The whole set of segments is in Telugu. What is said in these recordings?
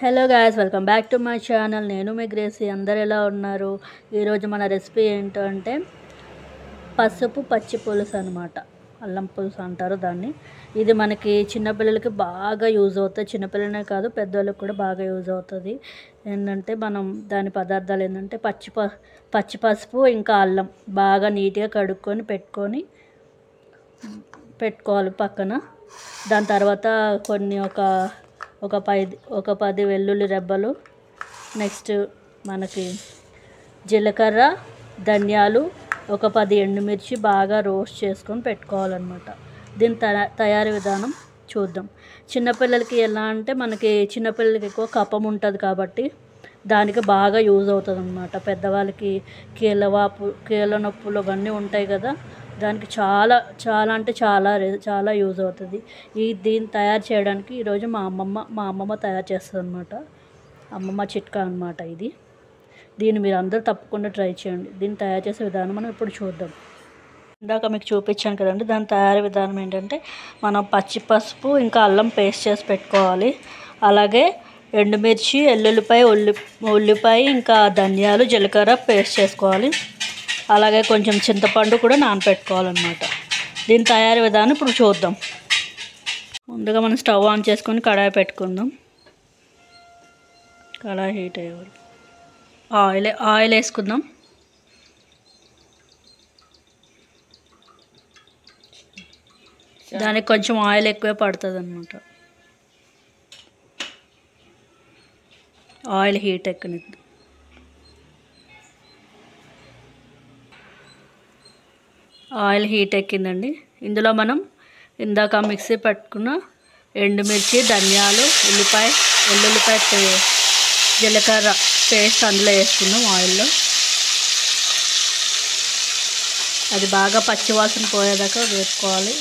Hello guys, welcome back to my channel. నేను మీ గ్రేసీ. అందరు ఎలా ఉన్నారు? ఈరోజు మన రెసిపీ ఏంటంటే పసుపు పచ్చి పులుసు అనమాట. అల్లం పులుసు అంటారు దాన్ని. ఇది మనకి చిన్నపిల్లలకి బాగా యూజ్ అవుతుంది. చిన్నపిల్లలనే కాదు, పెద్దవాళ్ళకి కూడా బాగా యూజ్ అవుతుంది. ఏంటంటే మనం దాని పదార్థాలు ఏంటంటే పచ్చి పసుపు ఇంకా అల్లం బాగా నీట్గా కడుక్కొని పెట్టుకోవాలి పక్కన. దాని తర్వాత కొన్ని ఒక 10 వెల్లుల్లి రెబ్బలు, నెక్స్ట్ మనకి జీలకర్ర, ధనియాలు, ఒక 10 ఎండుమిర్చి బాగా రోస్ట్ చేసుకొని పెట్టుకోవాలన్నమాట. దీని తయారీ విధానం చూద్దాం. చిన్నపిల్లలకి ఎలా అంటే మనకి చిన్నపిల్లలకి ఎక్కువ కఫం ఉంటుంది కాబట్టి దానికి బాగా యూజ్ అవుతుంది అన్నమాట. పెద్దవాళ్ళకి కీళ్ళ నొప్పులు అవన్నీ ఉంటాయి కదా, దానికి చాలా యూజ్ అవుతుంది. దీన్ని తయారు చేయడానికి ఈరోజు మా అమ్మమ్మ తయారు చేస్తుంది అన్నమాట. అమ్మమ్మ చిట్కా అన్నమాట ఇది. దీన్ని మీరు అందరూ తప్పకుండా ట్రై చేయండి. దీన్ని తయారు చేసే విధానం మనం ఇప్పుడు చూద్దాం. ఇందాక మీకు చూపించాను కదండి, దాని తయారీ విధానం ఏంటంటే మనం పచ్చి పసుపు ఇంకా అల్లం పేస్ట్ చేసి పెట్టుకోవాలి. అలాగే ఎండుమిర్చి, ఉల్లిపాయ ఇంకా ధనియాలు, జీలకర్ర పేస్ట్ చేసుకోవాలి. అలాగే కొంచెం చింతపండు కూడా నానపెట్టుకోవాలన్నమాట. దీని తయారీ విధానం ఇప్పుడు చూద్దాం. ముందుగా మనం స్టవ్ ఆన్ చేసుకొని కడాయి పెట్టుకుందాం. కడాయి హీట్ అయ్యేవాళ్ళు ఆయిల్ వేసుకుందాం. దానికి కొంచెం ఆయిల్ ఎక్కువే పడుతుంది అన్నమాట. ఆయిల్ హీట్ ఎక్కనిద్దాం. ఆయిల్ హీట్ ఎక్కిందండి. ఇందులో మనం ఇందాక మిక్సీ పట్టుకున్న ఎండుమిర్చి, ధనియాలు, వెల్లుల్లిపాయ జీలకర్ర పేస్ట్ అందులో వేసుకుందాం ఆయిల్లో. అది బాగా పచ్చివాసన పోయేదాకా వేసుకోవాలి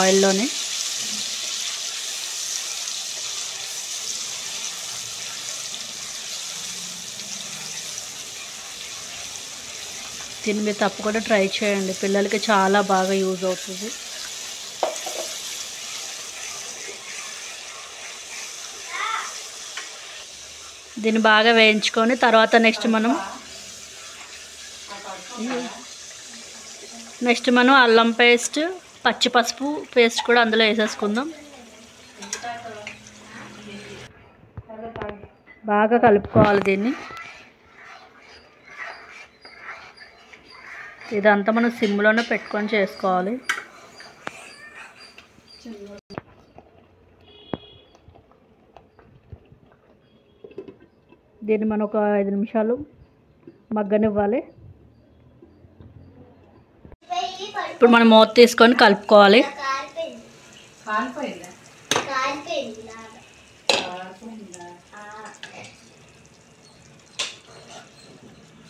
ఆయిల్లోనే. దీన్ని మీరు తప్పకుండా ట్రై చేయండి. పిల్లలకి చాలా బాగా యూజ్ అవుతుంది. దీన్ని బాగా వేయించుకొని తర్వాత నెక్స్ట్ మనం అల్లం పేస్ట్, పచ్చి పసుపు పేస్ట్ కూడా అందులో వేసేసుకుందాం. బాగా కలుపుకోవాలి దీన్ని. ఇదంతా మనం సిమ్లోనే పెట్టుకొని చేసుకోవాలి. దీన్ని మనం ఒక 5 నిమిషాలు మగ్గనివ్వాలి. ఇప్పుడు మనం మూత తీసుకొని కలుపుకోవాలి.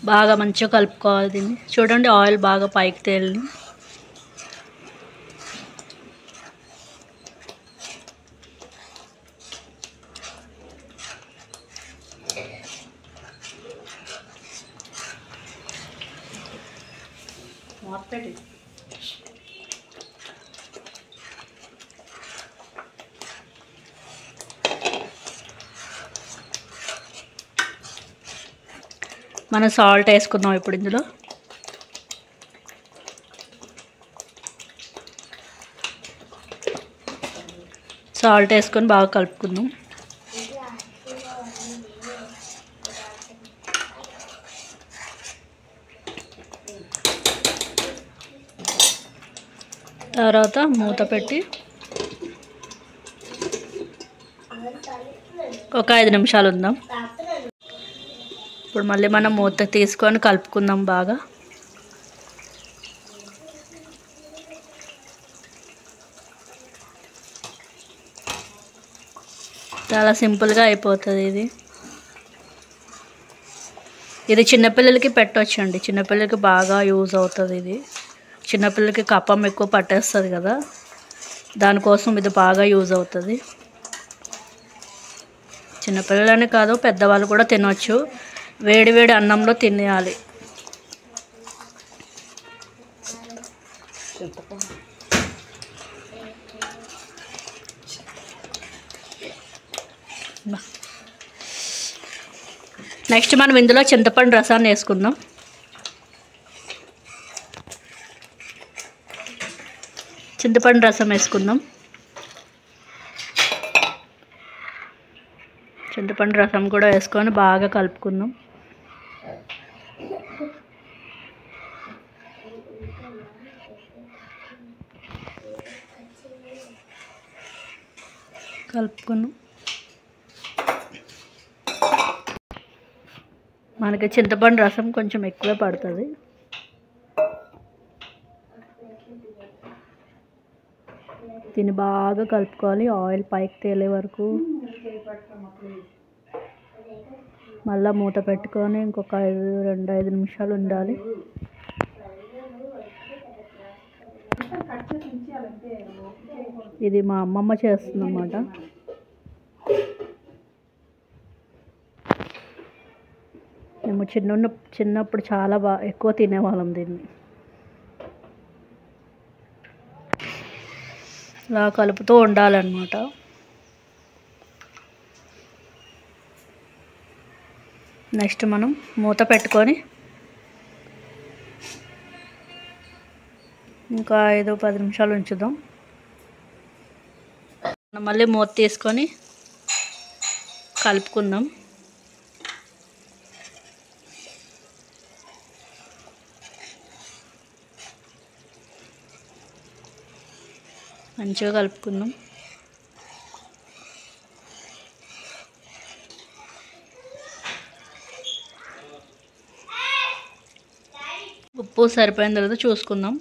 బాగా మంచిగా కలుపుకోవాలి దీన్ని. చూడండి, ఆయిల్ బాగా పైకి తేలింది. మనం సాల్ట్ వేసుకుందాం ఇప్పుడు ఇందులో. సాల్ట్ వేసుకొని బాగా కలుపుకుందాం. తర్వాత మూత పెట్టి ఒక 5 నిమిషాలు ఉందాం. ఇప్పుడు మళ్ళీ మనం మూత తీసుకొని కలుపుకుందాం బాగా. చాలా సింపుల్గా అయిపోతుంది ఇది చిన్నపిల్లలకి పెట్టొచ్చండి. చిన్నపిల్లలకి బాగా యూజ్ అవుతుంది ఇది. చిన్నపిల్లలకి కఫం ఎక్కువ పట్టేస్తుంది కదా, దానికోసం ఇది బాగా యూజ్ అవుతుంది. చిన్నపిల్లలనే కాదు, పెద్దవాళ్ళు కూడా తినవచ్చు. వేడి అన్నంలో తినేయాలి. నెక్స్ట్ మనం ఇందులో చింతపండు రసాన్ని వేసుకుందాం. చింతపండు రసం వేసుకుందాం. చింతపండు రసం కూడా వేసుకొని బాగా కలుపుకుందాం. మనకి చింతపండు రసం కొంచెం ఎక్కువే పడుతుంది. దీన్ని బాగా కలుపుకోవాలి ఆయిల్ పైకి తేలే వరకు. మళ్ళీ మూత పెట్టుకొని ఇంకొక 2-5 నిమిషాలు ఉండాలి. ఇది మా అమ్మమ్మ చేస్తుందన్నమాట. మేము చిన్నప్పుడు చాలా ఎక్కువ తినేవాళ్ళం దీన్ని. ఇలా కలుపుతూ ఉండాలన్నమాట. నెక్స్ట్ మనం మూత పెట్టుకొని ఇంకా 5-10 నిమిషాలు ఉంచుదాం. మళ్ళీ మూత తీసుకొని కలుపుకుందాం. మంచిగా కలుపుకుందాం. ఉప్పు సరిపోయిన తర్వాత చూసుకుందాం.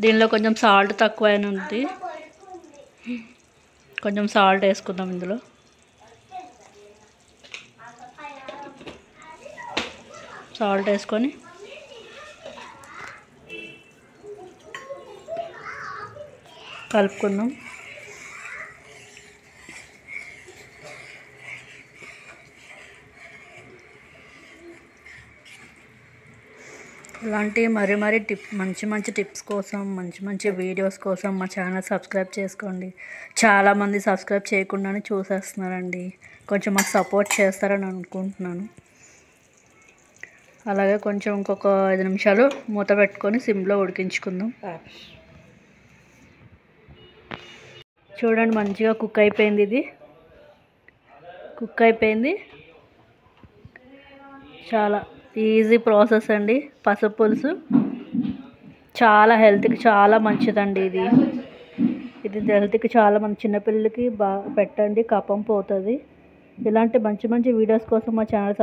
దీనిలో కొంచెం సాల్ట్ తక్కువైన ఉంది. కొంచెం సాల్ట్ వేసుకుందాం. ఇందులో సాల్ట్ వేసుకొని కలుపుకుందాం. ఇలాంటి మరీ మంచి టిప్స్ కోసం మంచి వీడియోస్ కోసం మా ఛానల్ సబ్స్క్రైబ్ చేసుకోండి. చాలామంది సబ్స్క్రైబ్ చేయకుండానే చూసేస్తున్నారండి. కొంచెం మాకు సపోర్ట్ చేస్తారని అనుకుంటున్నాను. అలాగే కొంచెం ఇంకొక 5 నిమిషాలు మూత పెట్టుకొని సిమ్లో ఉడికించుకుందాం. చూడండి మంచిగా కుక్ అయిపోయింది. ఇది కుక్ అయిపోయింది. చాలా ఈజీ ప్రాసెస్ అండి. పసుపు పులుసు చాలా హెల్త్కి చాలా మంచిదండి. ఇది హెల్త్కి చాలా మంచి. చిన్నపిల్లలకి బాగా పెట్టండి, కఫం పోతుంది. ఇలాంటి మంచి వీడియోస్ కోసం మా ఛానల్